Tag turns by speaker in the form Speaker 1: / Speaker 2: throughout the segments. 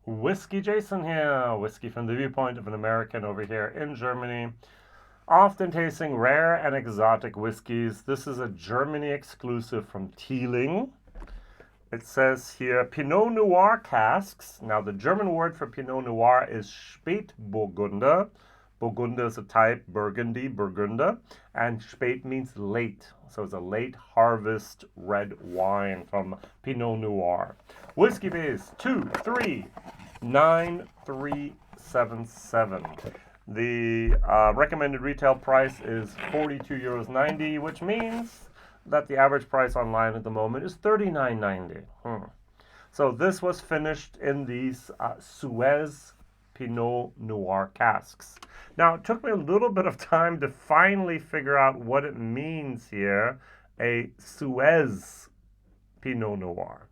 Speaker 1: WhiskyJason here, whiskey from the viewpoint of an American over here in Germany, often tasting rare and exotic whiskeys. This is a Germany exclusive from Teeling. It says here Pinot Noir Casks. Now the German word for Pinot Noir is Spätburgunder. Burgunder is a type, Burgundy, Burgunder, and Spät means late. So it's a late harvest red wine from Pinot Noir. Whiskybase 239377. The recommended retail price is €42.90, which means that the average price online at the moment is $39.90. So this was finished in these Suez Pinot Noir casks. Now, it took me a little bit of time to finally figure out what it means here, a Suez Pinot Noir.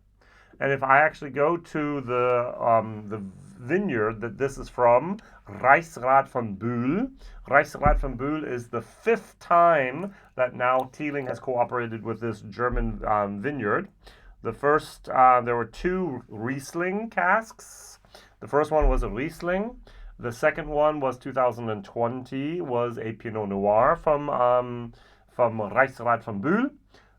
Speaker 1: And if I actually go to the vineyard that this is from, Reichsrat von Buhl. Reichsrat von Buhl is the 5th time that now Teeling has cooperated with this German vineyard. The first, there were 2 Riesling casks. The first one was a Riesling. The second one was 2020, was a Pinot Noir from Reichsrat von Buhl.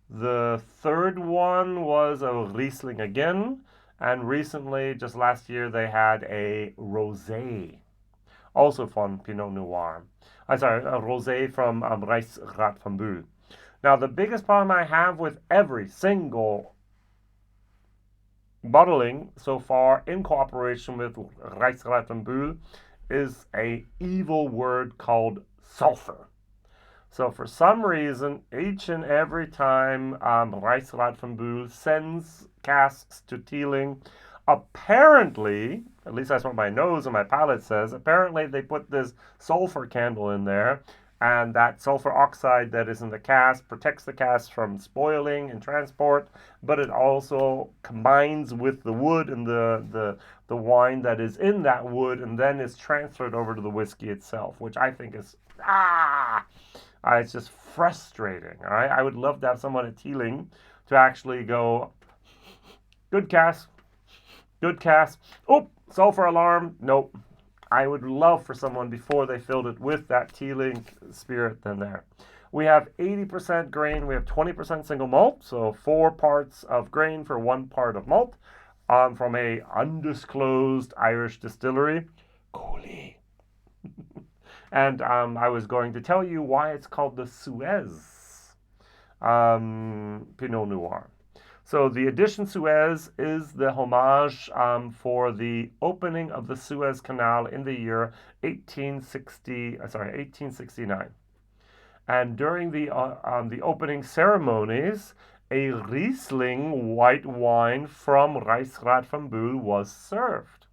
Speaker 1: The third one was a Riesling again. And recently, just last year, they had a Rosé, also from Pinot Noir. A Rosé from Reichsrat von Buhl. Now, the biggest problem I have with every single bottling so far in cooperation with Reichsrat von Buhl is a evil word called sulfur. So for some reason, each and every time Reichsrat von Buhl sends casks to Teeling, apparently, at least that's what my nose and my palate says, apparently they put this sulfur candle in there, and that sulfur oxide that is in the cask protects the cask from spoiling in transport, but it also combines with the wood and the wine that is in that wood, and then is transferred over to the whiskey itself, which I think is it's just frustrating. All right, I would love to have someone at Teeling to actually go, good cask, oh, sulfur alarm, nope. I would love for someone, before they filled it with that Teeling spirit, then there. We have 80% grain, we have 20% single malt, so 4 parts of grain for 1 part of malt, from a undisclosed Irish distillery, Cooley. And I was going to tell you why it's called the Suez Pinot Noir. So the edition Suez is the homage for the opening of the Suez Canal in the year 1869. And during the opening ceremonies, a Riesling white wine from Reichsrat von Buhl was served.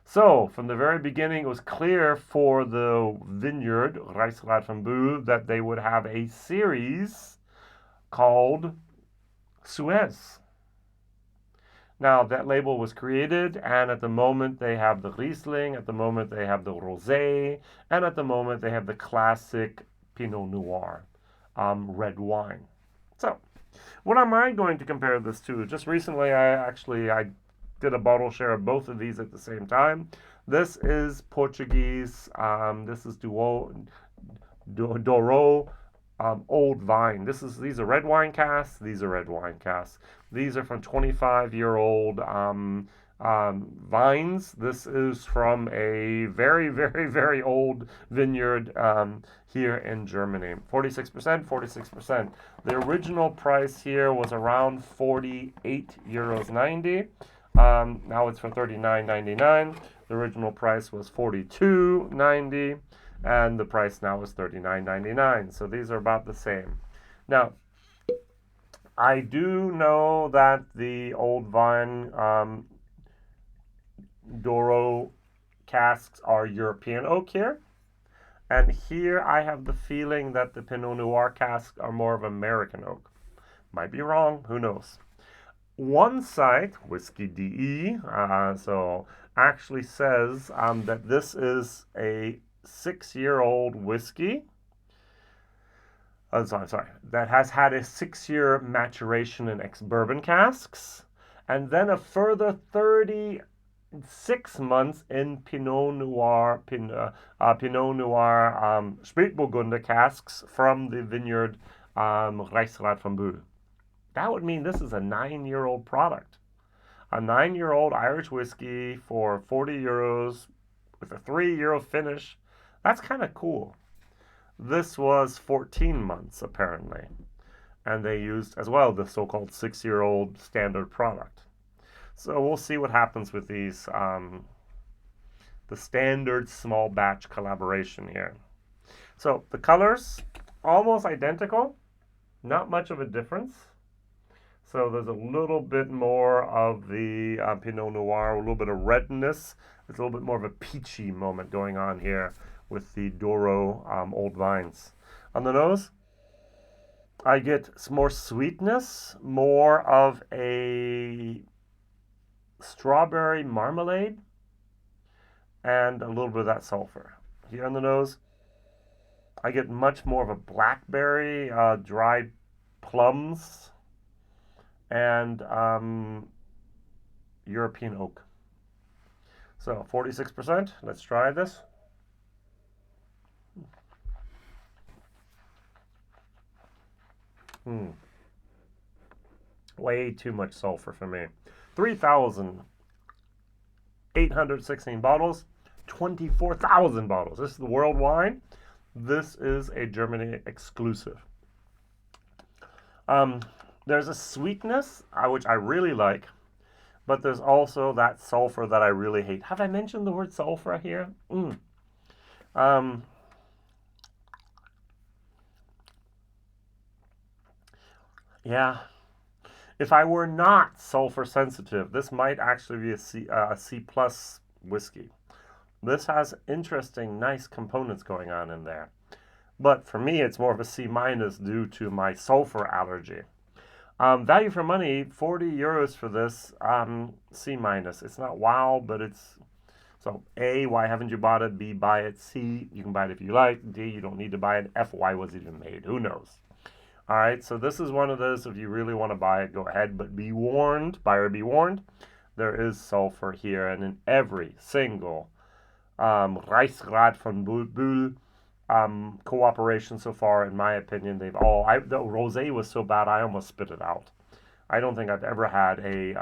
Speaker 1: So from the very beginning, it was clear for the vineyard, Reichsrat von Buhl, that they would have a series called Suez. Now that label was created, and at the moment they have the Riesling, at the moment they have the Rosé, and at the moment they have the classic Pinot Noir red wine. So what am I going to compare this to? Just recently I did a bottle share of both of these at the same time. This is Portuguese, this is Douro Old Vine. These are red wine casks. These are red wine casks. These are from 25-year-old vines. This is from a very, very, very old vineyard here in Germany. 46%. The original price here was around €48.90. Now it's for $39.99. The original price was $42.90. And the price now is $39.99. So these are about the same. Now, I do know that the Old Vine Douro casks are European oak here. And here I have the feeling that the Pinot Noir casks are more of American oak. Might be wrong, who knows. One site, Whiskey.de, actually says that this is a 6-year-old whiskey. That has had a 6-year maturation in ex-bourbon casks, and then a further 30 6 months in Pinot Noir, Pinot Noir Spätburgunder casks from the vineyard Reichsrat von Buhl. That would mean this is a 9-year-old product. A 9-year-old Irish whiskey for 40 euros with a 3-year finish. That's kind of cool. This was 14 months apparently. And they used as well the so-called 6-year-old standard product. So we'll see what happens with these, the standard small batch collaboration here. So the colors, almost identical, not much of a difference. So there's a little bit more of the Pinot Noir, a little bit of redness. There's a little bit more of a peachy moment going on here with the Douro old vines. On the nose, I get more sweetness, more of a strawberry marmalade, and a little bit of that sulfur. Here on the nose, I get much more of a blackberry, dried plums, and European oak. So 46%. Let's try this. Way too much sulfur for me. 3,816 bottles, 24,000 bottles. This is the world wine. This is a Germany exclusive. There's a sweetness, which I really like, but there's also that sulfur that I really hate. Have I mentioned the word sulfur here? Yeah. If I were not sulfur sensitive, this might actually be a C plus whiskey. This has interesting, nice components going on in there. But for me, it's more of a C minus due to my sulfur allergy. Value for money, 40 euros for this, C minus. It's not wow, but it's, so A, why haven't you bought it? B, buy it. C, you can buy it if you like. D, you don't need to buy it. F, why was it even made? Who knows? All right, so this is one of those, if you really want to buy it, go ahead, but be warned, buyer be warned, there is sulfur here, and in every single Reichsrat von Buhl cooperation so far, in my opinion, they've all, the rosé was so bad, I almost spit it out. I don't think I've ever had an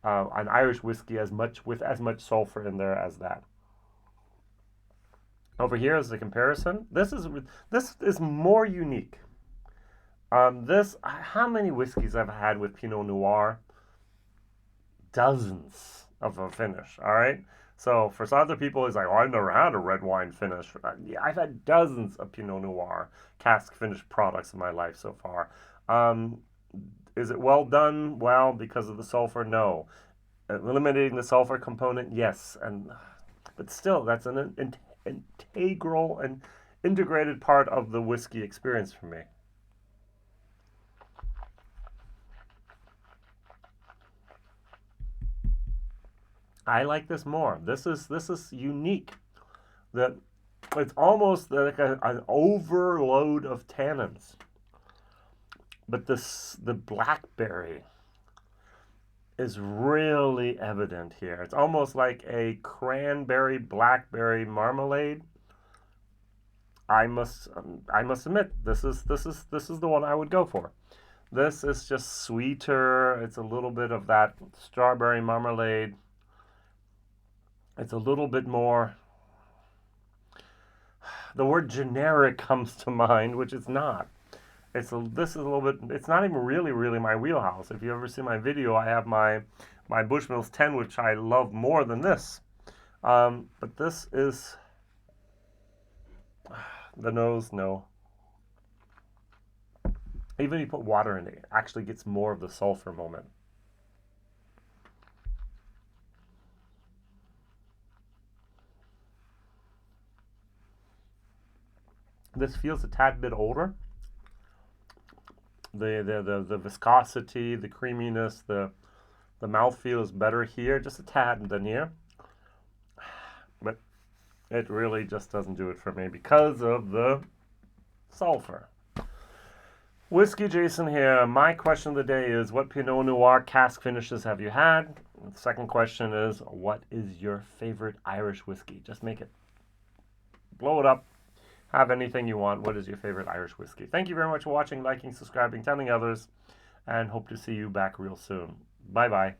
Speaker 1: Irish whiskey with as much sulfur in there as that. Over here is the comparison. This is more unique. How many whiskeys I've had with Pinot Noir? Dozens of a finish, all right? So for some other people, it's like, oh, I've never had a red wine finish. Yeah, I've had dozens of Pinot Noir cask finished products in my life so far. Is it well done? Well, because of the sulfur, no. Eliminating the sulfur component, yes. But still, that's an integral and integrated part of the whiskey experience for me. I like this more. This is unique. That it's almost like an overload of tannins. But the blackberry is really evident here. It's almost like a cranberry blackberry marmalade. I must admit, this is the one I would go for. This is just sweeter. It's a little bit of that strawberry marmalade. It's a little bit more, the word generic comes to mind, which it's not. This is a little bit, it's not even really my wheelhouse. If you ever see my video, I have my Bushmills 10, which I love more than this. But this is, the nose, no. Even if you put water in it, it actually gets more of the sulfur moment. This feels a tad bit older. The viscosity, the creaminess, the mouthfeel is better here, just a tad than here. But it really just doesn't do it for me because of the sulfur. Whiskey Jason here. My question of the day is, what Pinot Noir cask finishes have you had? The second question is, what is your favorite Irish whiskey? Just make it, blow it up, have anything you want. What is your favorite Irish whiskey? Thank you very much for watching, liking, subscribing, telling others, and hope to see you back real soon. Bye-bye.